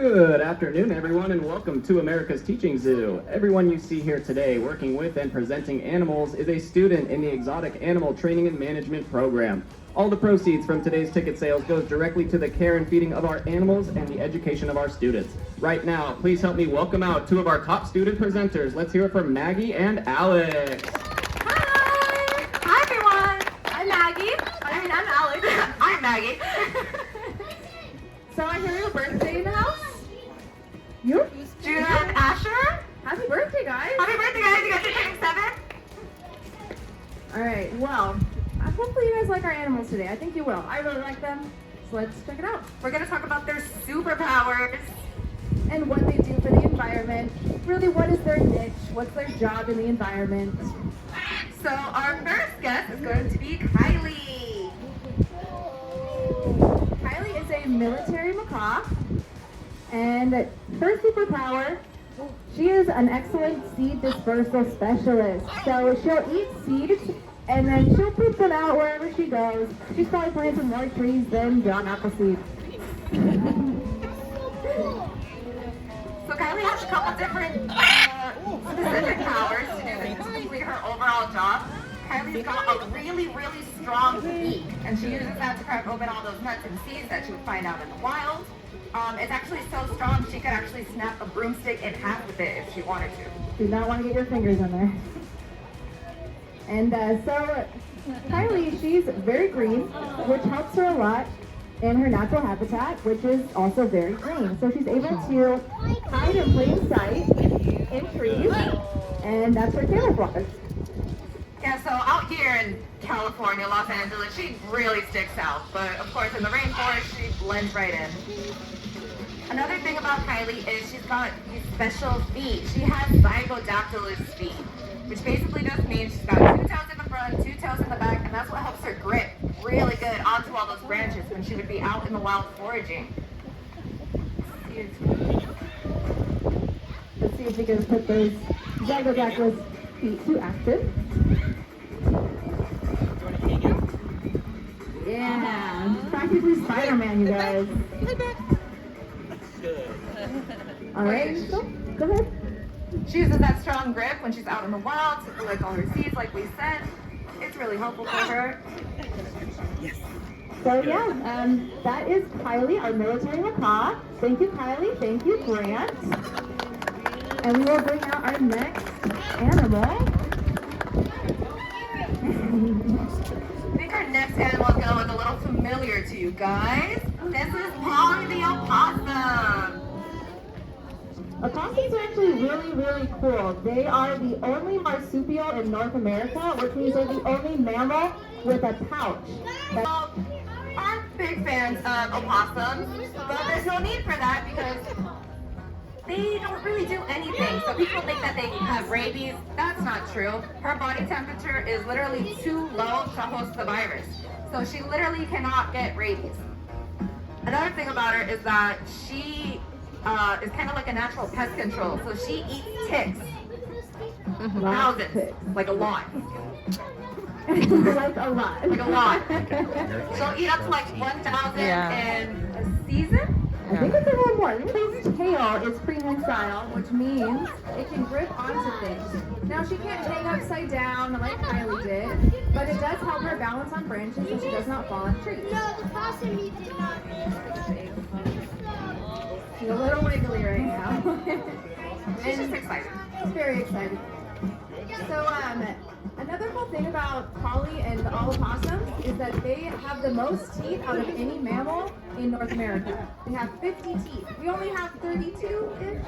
Good afternoon, everyone, and welcome to America's Teaching Zoo. Everyone you see here today working with and presenting animals is a student in the Exotic Animal Training and Management Program. All the proceeds from today's ticket sales goes directly to the care and feeding of our animals and the education of our students. Right now, please help me welcome out two of our top student presenters. Let's hear it from Maggie and Alex. Hi! Hi, everyone! I'm Maggie. I'm Alex. I'm Maggie. So I hear your birthday in the house? You? Judah and Asher. Happy birthday, guys! Happy birthday, guys. You guys are turning 7. Alright, well, hopefully you guys like our animals today. I think you will. I really like them. So let's check it out. We're going to talk about their superpowers. And what they do for the environment. Really, what is their niche? What's their job in the environment? So our first guest is going to be Kylie. Kylie is a military macaw. And her superpower, she is an excellent seed dispersal specialist. So she'll eat seeds and then she'll poop them out wherever she goes. She's probably planting more trees than John Appleseed. So Kylie has a couple different specific powers to complete her overall job. Kylie's got a really, really strong beak, and she uses that to crack open all those nuts and seeds that she would find out in the wild. It's actually so strong she could actually snap a broomstick in half with it if she wanted to. Do not want to get your fingers in there. And so Kylie, she's very green, which helps her a lot in her natural habitat, which is also very green. So she's able to hide in plain sight in trees, and that's her camouflage. Yeah, so out here in California, Los Angeles, she really sticks out. But of course, in the rainforest, she blends right in. Another thing about Kylie is she's got these special feet. She has zygodactylus feet, which basically just means she's got 2 toes in the front, 2 toes in the back, and that's what helps her grip really good onto all those branches when she would be out in the wild foraging. Let's see if we can put those zygodactylus feet to active. Yeah, it's practically Spider-Man, you guys. All right, so go ahead. She uses that strong grip when she's out in the wild to collect all her seeds, like we said. It's really helpful for her. So yeah, that is Kylie, our military macaw. Thank you, Kylie. Thank you, Grant. And we will bring out our next animal. I think our next animal is going to look a little familiar to you guys. This is Polly the opossum. Opossums are actually really, really cool. They are the only marsupial in North America, which means they're the only mammal with a pouch. I'm big fans of opossums, but there's no need for that because they don't really do anything. So people think that they have rabies. That's not true. Her body temperature is literally too low to host the virus. So she literally cannot get rabies. Another thing about her is that she is kind of like a natural pest control. So she eats ticks. Thousands. Like a lot. Like a lot. Like a lot. She'll eat up to like 1,000 in a season. I think it's a little more. Its tail is prehensile, which means it can grip onto things. Now she can't hang upside down like Kylie did, but it does help her balance on branches so she does not fall off trees. No, the possum he did not. She's a little wiggly right now. She's just excited. She's very excited. So another cool thing about Polly and all opossums is that they have the most teeth out of any mammal in North America. They have 50 teeth. We only have 32-ish.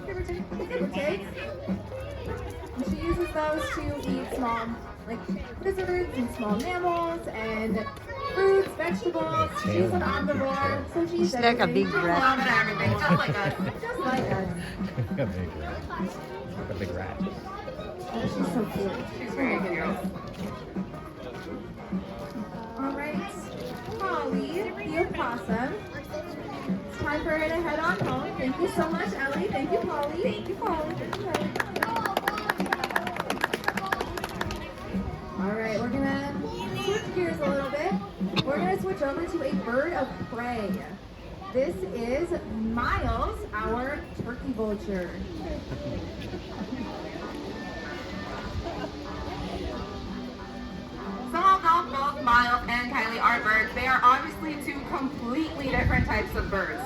Give or take. Give or take. And she uses those to eat small, like lizards and small mammals and fruits, vegetables. She's an omnivore, so she's like a big rat. Love and everything, just like us. Just like us. A big rat. A big rat. Oh, she's so cute. She's very cute. All right, Polly, the opossum. It's time for her to head on home. Thank you so much, Ellie. Thank you, Polly. Thank you, Polly. All right, we're gonna switch gears a little bit. We're gonna switch over to a bird of prey. This is Miles, our turkey vulture. So although both Miles and Kylie are birds, they are obviously two completely different types of birds.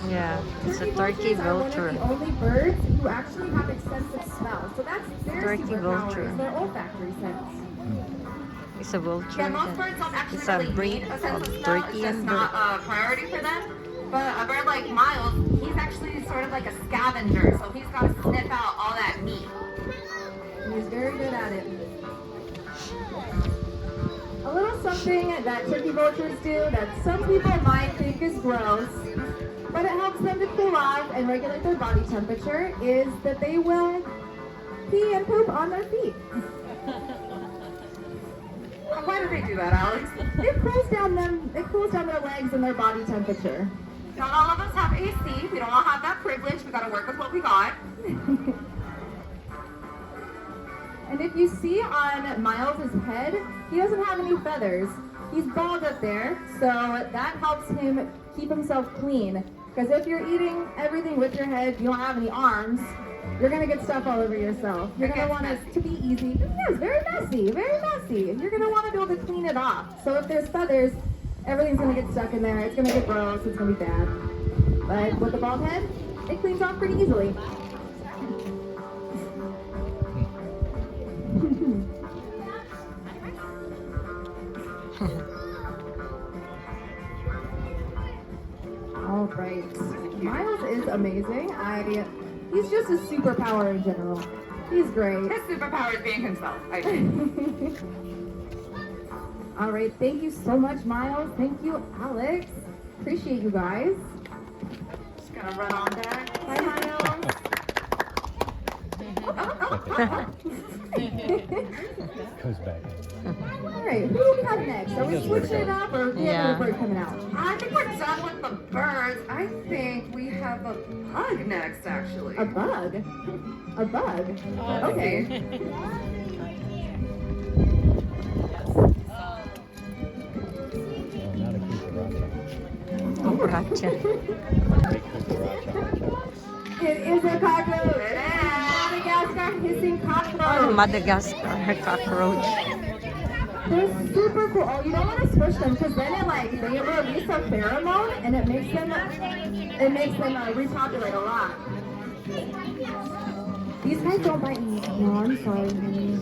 Yeah, it's a turkey vultures are one vulture. of the only birds who actually have extensive smell. So that's their Turkey superpower, vulture. is their olfactory sense. It's a vulture. Yeah, most birds don't actually It's a really breed need a sense of of smell. It's turkey just and not a priority for them. But a bird like Miles, he's actually sort of like a scavenger, so he's got to sniff out all that meat. He's very good at it. A little something that turkey vultures do that some people might think is gross, but it helps them to cool off and regulate their body temperature, is that they will pee and poop on their feet. Why do they do that, Alex? It cools down their legs and their body temperature. Not all of us have AC. We don't all have that privilege. We got to work with what we got. And if you see on Miles' head, he doesn't have any feathers. He's bald up there, so that helps him keep himself clean. Because if you're eating everything with your head, you don't have any arms, you're gonna get stuff all over yourself. You're gonna want it to be easy. Yes, very messy, very messy. You're gonna want to be able to clean it off. So if there's feathers, everything's gonna get stuck in there. It's gonna get gross. It's gonna be bad. But with the bald head, it cleans off pretty easily. All right. Miles is amazing. He's just a superpower in general. He's great. His superpower is being himself, I think. All right. Thank you so much, Miles. Thank you, Alex. Appreciate you guys. Just gonna run on back. Bye, Miles. Goes back. All right. Who do we have next? Are we switching it up, or do we have Yeah. a bird coming out? I think we're done with the birds. I think we have a bug next, actually. A bug. A bug. Okay. Oh, not a cucaracha. Cucaracha. Big cucaracha. It is a cockroach. It is. Madagascar hissing Oh, cockroach. Madagascar cockroach. They're super cool. Oh, you don't want to squish them because then they release a pheromone and it makes them repopulate a lot. These guys don't bite me. No, I'm sorry, honey.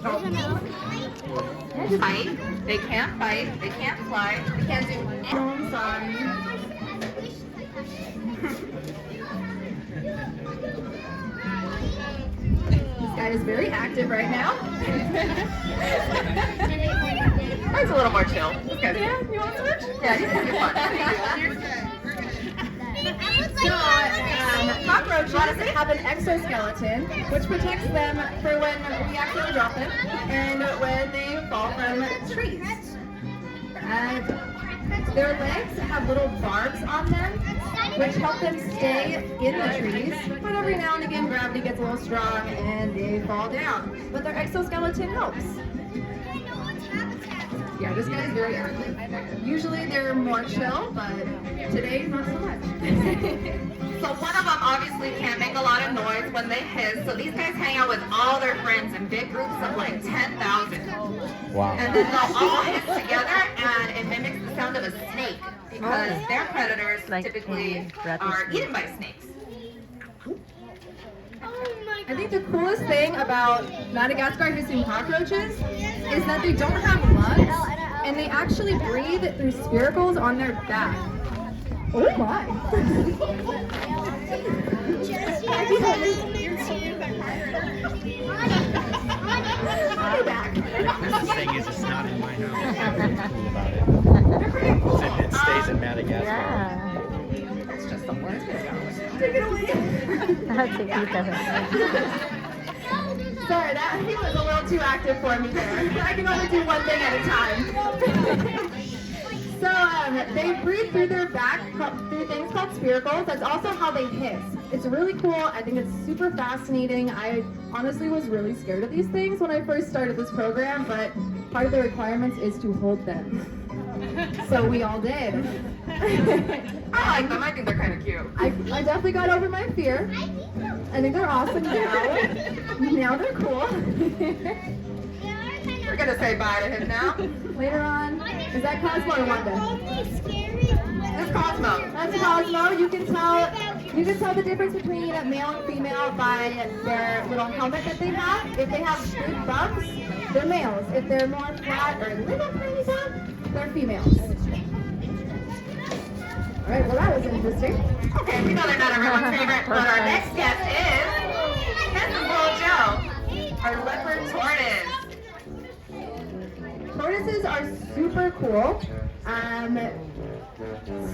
Yeah, just Fight. They can't fight. They can't fly. They can't do no, I'm sorry. This guy is very active right now. Mine's a little more chill. Okay. Yeah, you want to switch? Yeah, he's gonna be fun. So, cockroaches have an exoskeleton, which protects them for when we accidentally drop them and when they fall from trees. And their legs have little barbs on them, which help them stay in the trees. But every now and again, gravity gets a little strong and they fall down. But their exoskeleton helps. Yeah, this guy's very active. Usually they're more chill, but today not so much. So one of them obviously can't make a lot of noise when they hiss. So these guys hang out with all their friends in big groups of like 10,000. Wow. And then they'll all hiss together and it mimics the sound of a snake because their predators Like typically a rattlesnake. are eaten by snakes. I think the coolest thing about Madagascar hissing cockroaches is that they don't have lungs and they actually breathe through spiracles on their back. Oh my! The thing is, it's not in my house. That's what's cool about it. It stays in Madagascar. Yeah. It's just the words. Take it away. That's a cute. Sorry, that he was a little too active for me there. I can only do one thing at a time. So they breathe through their back through things called spiracles. That's also how they hiss. It's really cool. I think it's super fascinating. I honestly was really scared of these things when I first started this program, but part of the requirements is to hold them. So we all did. I like them. I think they're kind of cute. I definitely got over my fear. I think they're awesome now. Now they're cool. We're gonna say bye to him now. Later on, is that Cosmo or Wanda? That's Cosmo. That's Cosmo. You can tell the difference between male and female by their little helmet that they have. If they have big bumps, they're males. If they're more flat or little tiny bumps, they're females. All right, well that was interesting. Okay, we know they're not everyone's favorite, but our next guest is Mrs. Little Joe, our leopard tortoise. Tortoises are super cool.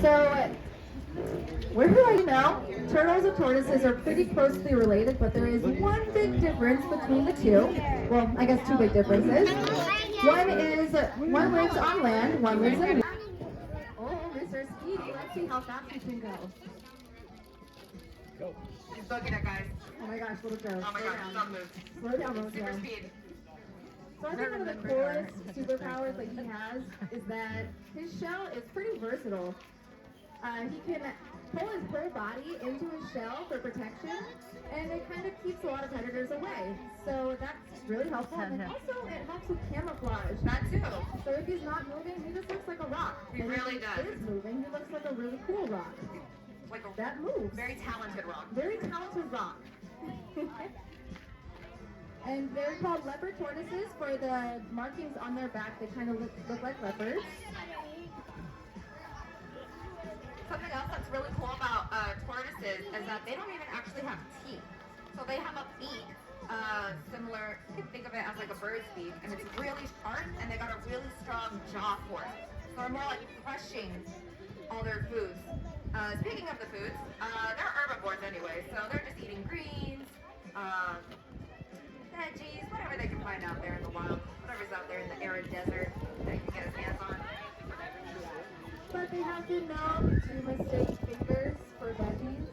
So, where do I know? Turtles and tortoises are pretty closely related, but there is one big difference between the two. Well, I guess two big differences. One lives on land, one lives in. Oh, Mr. Speedy, let's see how fast you can go. Go. He's looking at guys. Oh my gosh, little Joe. Oh my gosh, don't move. Slow down, little Super Joe. speed. So I think one of the coolest superpowers that he has is that his shell is pretty versatile. He can pull his whole body into his shell for protection, and it kind of keeps a lot of predators away. So that's really helpful. And also, it helps with camouflage. That too. So if he's not moving, he just looks like a rock. He And really if does. He is moving, he looks like a really cool rock. Like a That moves. very talented rock. Very talented rock. And they're called leopard tortoises for the markings on their back. They kind of look like leopards. Something else that's really cool about tortoises is that they don't even actually have teeth. So they have a beak, similar, you can think of it as like a bird's beak, and it's really sharp, and they got a really strong jaw force. So they're more like crushing all their foods. Speaking of the foods, they're herbivores anyway, so they're just eating greens, veggies, whatever they can find out there in the wild, whatever's out there in the arid desert that he can get his hands on. But they have been known to mistake fingers for veggies.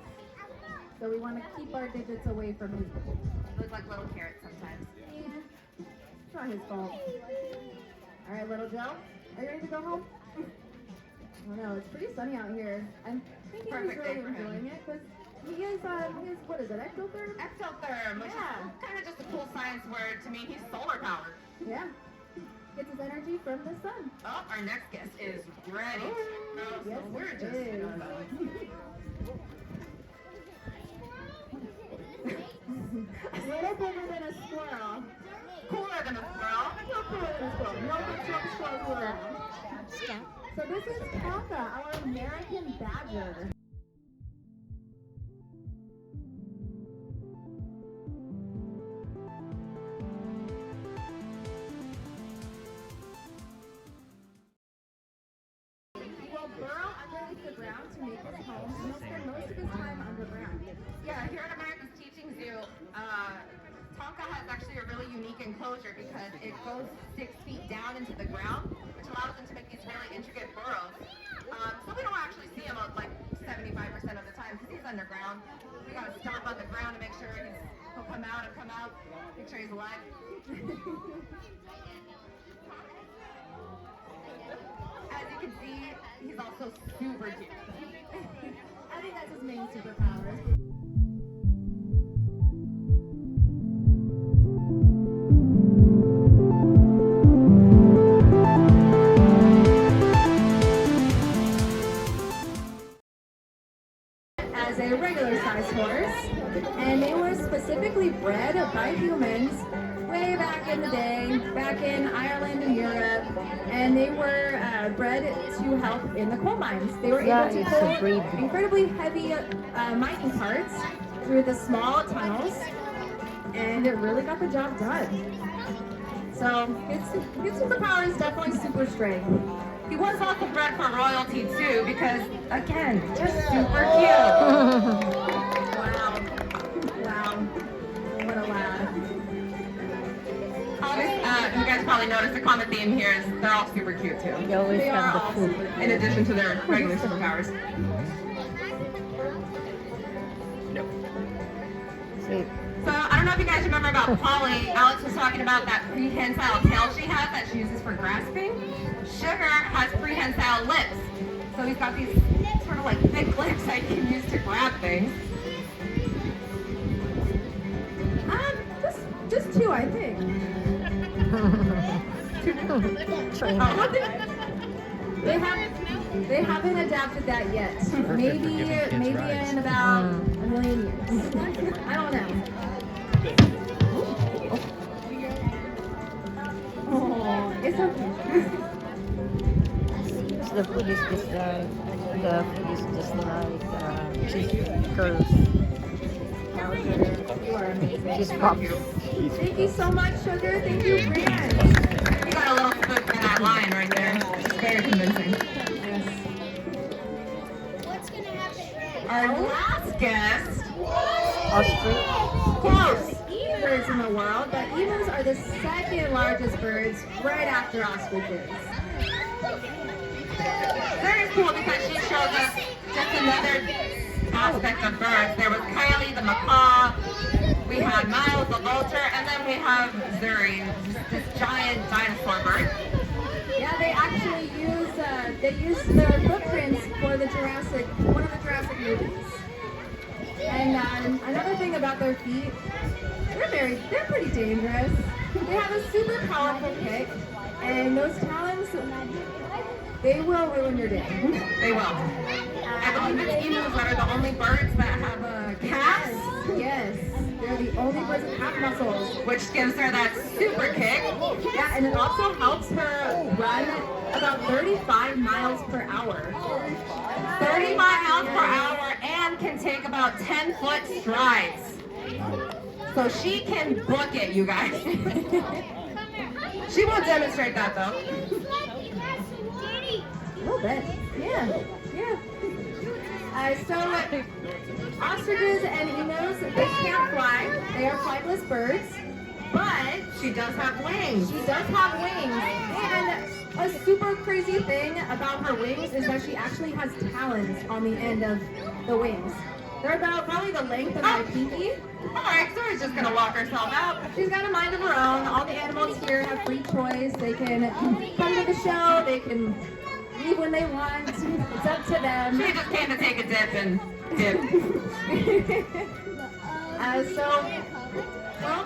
So we want to keep our digits away from his digits. They look like little carrots sometimes. Yeah, it's not his fault. All right, little Joe, are you ready to go home? I don't know, it's pretty sunny out here. I think he's Perfect day really for him. enjoying it because he is, what is it, ectotherm? Exotherm, which Yeah. is kind of just a cool science word to mean he's solar powered. Yeah. Gets his energy from the sun. Oh, our next guest is ready. Oh, So yes, we're it just is. A little bigger than a squirrel. cooler than a squirrel. No cooler than a squirrel. No big truck squirrels around. So this is Tonka, our American badger. He will burrow underneath the ground to make his home, and he'll spend most of his time underground. Yeah, here at America's Teaching Zoo, Tonka has actually a really unique enclosure because it goes 6 feet down into the ground, which allows them to make these really intricate burrows. So we don't actually see him like 75% of the time because he's underground. We gotta stomp on the ground to make sure he'll come out and come out, make sure he's alive. As you can see, he's also super cute. I think that's his main superpower. As a regular sized horse, and they were specifically bred by humans way back in the day, back in Ireland and Europe, and they were bred to help in the coal mines. They were able to pull incredibly heavy mining carts through the small tunnels, and it really got the job done. So his superpower is definitely super strength. He was also bred for royalty too because, again, just super cute. Wow. Wow. What a lad. You guys probably noticed the common theme here is they're all super cute too. You always They are have the all food. super In addition to their regular superpowers. Nope. Sweet. So I don't know if you guys remember about Polly. Alex was talking about that prehensile tail she has that she uses for grasping. Sugar has prehensile lips. So he's got these sort of like thick lips that he can use to grab things. Just two, I think. They haven't adapted that yet. Maybe in about a million years. I don't know. Oh, it's okay. So the food is just like cheese curls. You are amazing. Cheese pops. Thank you so much, Sugar. Thank you, Brand. You got a little spoon for that line right there. It's very convincing. Yes. What's gonna happen? Our last guest. Ostrich. Close. Birds in the world, but emus are the second largest birds, right after ostriches. Very cool because she shows us just another aspect of birds. There was Kylie the macaw, we had Miles the vulture, and then we have Zuri, this giant dinosaur bird. Yeah, they actually use their footprints for one of the Jurassic movies. And another thing about their feet, they're pretty dangerous. They have a super powerful kick, and those talons, they will ruin your day. They will. I believe it's emus that are the only birds that have calves, Yes, they're the only birds that have muscles. which gives her that super kick. Yeah, and it also helps her run about 35 miles per hour. 35 miles per hour and can take about 10-foot strides. So she can book it, you guys. She won't demonstrate that though. A little bit. Yeah. So ostriches and emus, they can't fly. They are flightless birds. But She does have wings. she does have wings. And a super crazy thing about her wings is that she actually has talons on the end of the wings. They're about probably the length of my pinky. Alright, Zuri's just gonna walk herself out. She's got a mind of her own. All the animals here have free choice. They can come to the show. They can leave when they want. It's up to them. She just came to take a dip and dip. Well,